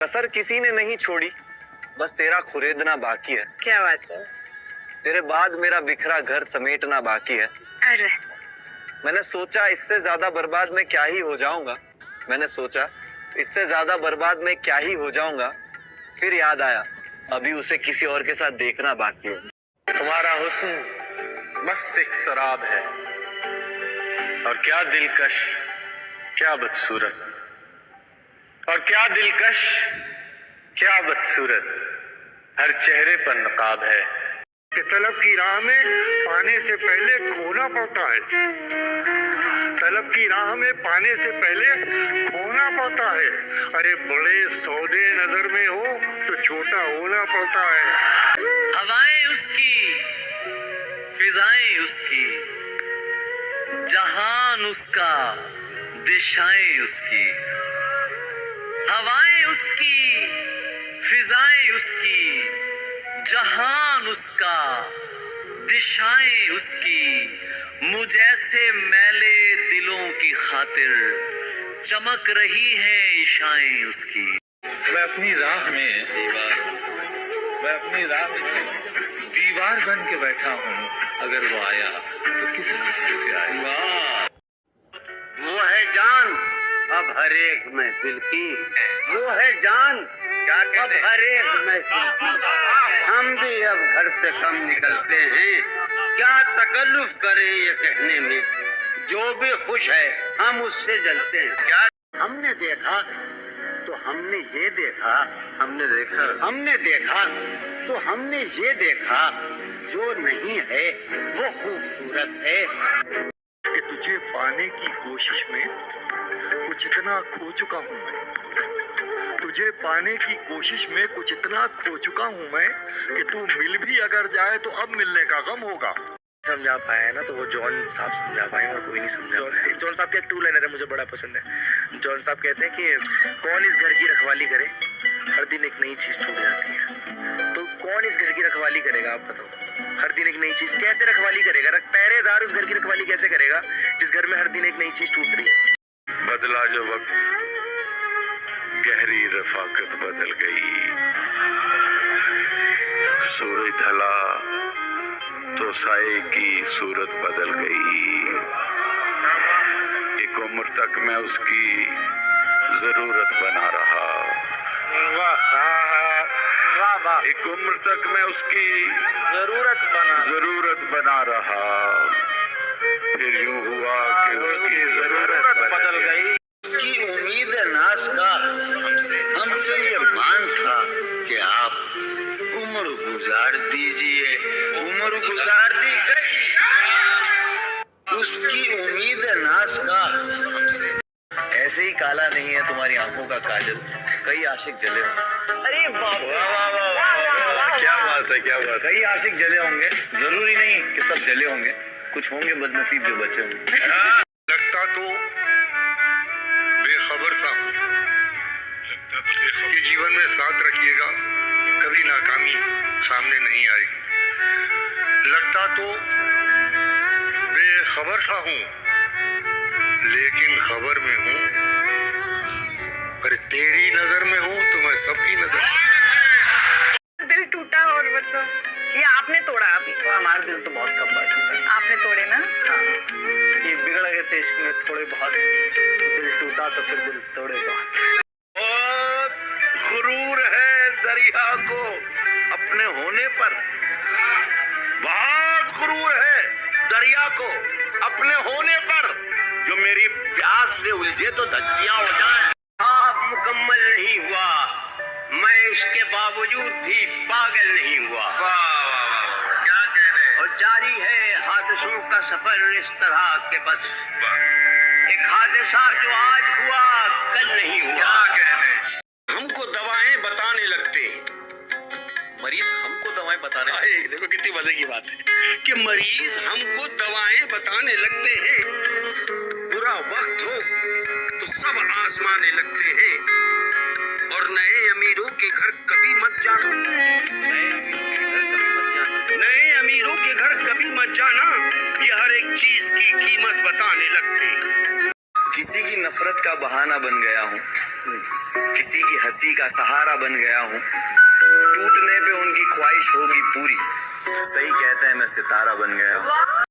कसर किसी ने नहीं छोड़ी, बस तेरा खुरेदना बाकी है। क्या बात है? तेरे बाद मेरा बिखरा घर समेटना बाकी है। अरे मैंने सोचा इससे ज्यादा बर्बाद मैं क्या ही हो जाऊंगा। मैंने सोचा इससे ज्यादा बर्बाद मैं क्या ही हो जाऊंगा। फिर याद आया अभी उसे किसी और के साथ देखना बाकी है। तुम्हारा हुस्न बस एक शराब है, और क्या दिलकश, क्या बदसूरत, और क्या दिलकश, क्या बदसूरत, हर चेहरे पर नकाब है। कि तलब की राह में पाने से पहले खोना पड़ता है, तलब की राह में पाने से पहले खोना पड़ता है। अरे बड़े सौदे नजर में हो तो छोटा होना पड़ता है। हवाएं उसकी, फिजाएं उसकी, जहान उसका, दिशाएं उसकी। हवाएं उसकी, फिजाएं उसकी, जहान उसका, दिशाएं उसकी। मुझ ऐसे मैले दिलों की खातिर चमक रही हैं इशाएं उसकी। मैं अपनी राह में दीवार बन के बैठा हूँ। अगर वो आया तो किस रास्ते से आएगा? वो है जान अब हर एक महफिल की, वो है जान अब हर एक महफिल की। हम भी अब घर से कम निकलते हैं, क्या तकल्लुफ करें ये कहने में। जो भी खुश है हम उससे जलते हैं। क्या हमने देखा तो हमने ये देखा, हमने देखा तो हमने ये देखा, जो नहीं है वो खूबसूरत है। कि तुझे पाने की कोशिश में कुछ इतना खो चुका हूँ मैं, तुझे पाने की कोशिश में कुछ इतना खो चुका हूँ मैं कि तू मिल भी अगर जाए तो अब मिलने का गम होगा। समझा पाया ना तो वो जॉन साहब समझा पाए और कोई नहीं समझा पाया। जॉन साहब का एक टू लाइनर है, मुझे बड़ा पसंद है। जॉन साहब कहते हैं कि कौन इस घर की रखवाली करे, हर दिन एक नई चीज टूट जाती है। तो कौन इस घर की रखवाली करेगा, आप बताओ। हर दिन एक नई चीज कैसे रखवाली करेगा? पहरेदार उस घर की रखवाली कैसे करेगा जिस घर में हर दिन एक नई चीज टूट रही है? बदला जो वक्त, गहरी रफाकत बदल गई। सूरज ढला तो साए की सूरत बदल गई। एक उम्र तक मैं उसकी जरूरत बना रहा। एक उम्र तक मैं उसकी जरूरत बना रहा। फिर यूं हुआ कि उसकी जरूरत बदल गई। की उम्मीद नाश का हमसे ये मान था कि आप उम्र गुजार दीजिए, उम्र गुजार दी गई। उसकी उम्मीद नाश का हमसे। ऐसे ही काला नहीं है तुम्हारी आंखों का काजल, कई आशिक जले होंगे। अरे बाप, क्या बात है, क्या बात है। कई आशिक जले होंगे, जरूरी नहीं कि सब जले होंगे, कुछ होंगे बदनसीब जो बचे होंगे। लगता तो बेखबर सा हूँ, कि जीवन में साथ रखिएगा, कभी नाकामी सामने नहीं आएगी। लगता तो बेखबर सा हूँ, लेकिन खबर में हूँ। अरे तेरी नजर में हूँ तो मैं सबकी नजर। दिल टूटा और मतलब ये आपने तोड़ा अभी? तो हमारा दिल तो बहुत कम बार टूटा। आपने तोड़े ना? हाँ, ये बिगड़ गए थे इश्क में थोड़े बहुत, दिल टूटा तो फिर दिल तोड़े बहुत। बहुत गुरूर है दरिया को अपने होने पर, बहुत गुरूर है दरिया को अपने होने पर। जो मेरी प्यास से उलझे तो धज्जियां हो जाए। आप मुकम्मल नहीं हुआ, मैं इसके बावजूद भी पागल नहीं हुआ। क्या कह रहे हैं? और जारी है हादसों का सफर इस तरह के बस। एक हादसा जो आज हुआ कल नहीं हुआ। क्या कह रहे हैं? हमको दवाएं बताने लगते हैं, मरीज हमको दवाएं बताने। देखो कितनी मजे की बात है कि मरीज हमको दवाएं बताने लगते हैं। बुरा वक्त हो तो सब आजमाने लगते हैं, और नए अमीरों के घर कभी मत जाना, नए अमीरों के घर कभी मत जाना। ये हर एक चीज की कीमत बताने लगते हैं। किसी की नफरत का बहाना बन गया हूँ, किसी की हंसी का सहारा बन गया हूँ, टूटने पे उनकी ख्वाहिश होगी पूरी। सही कहते हैं मैं सितारा बन गया हूँ।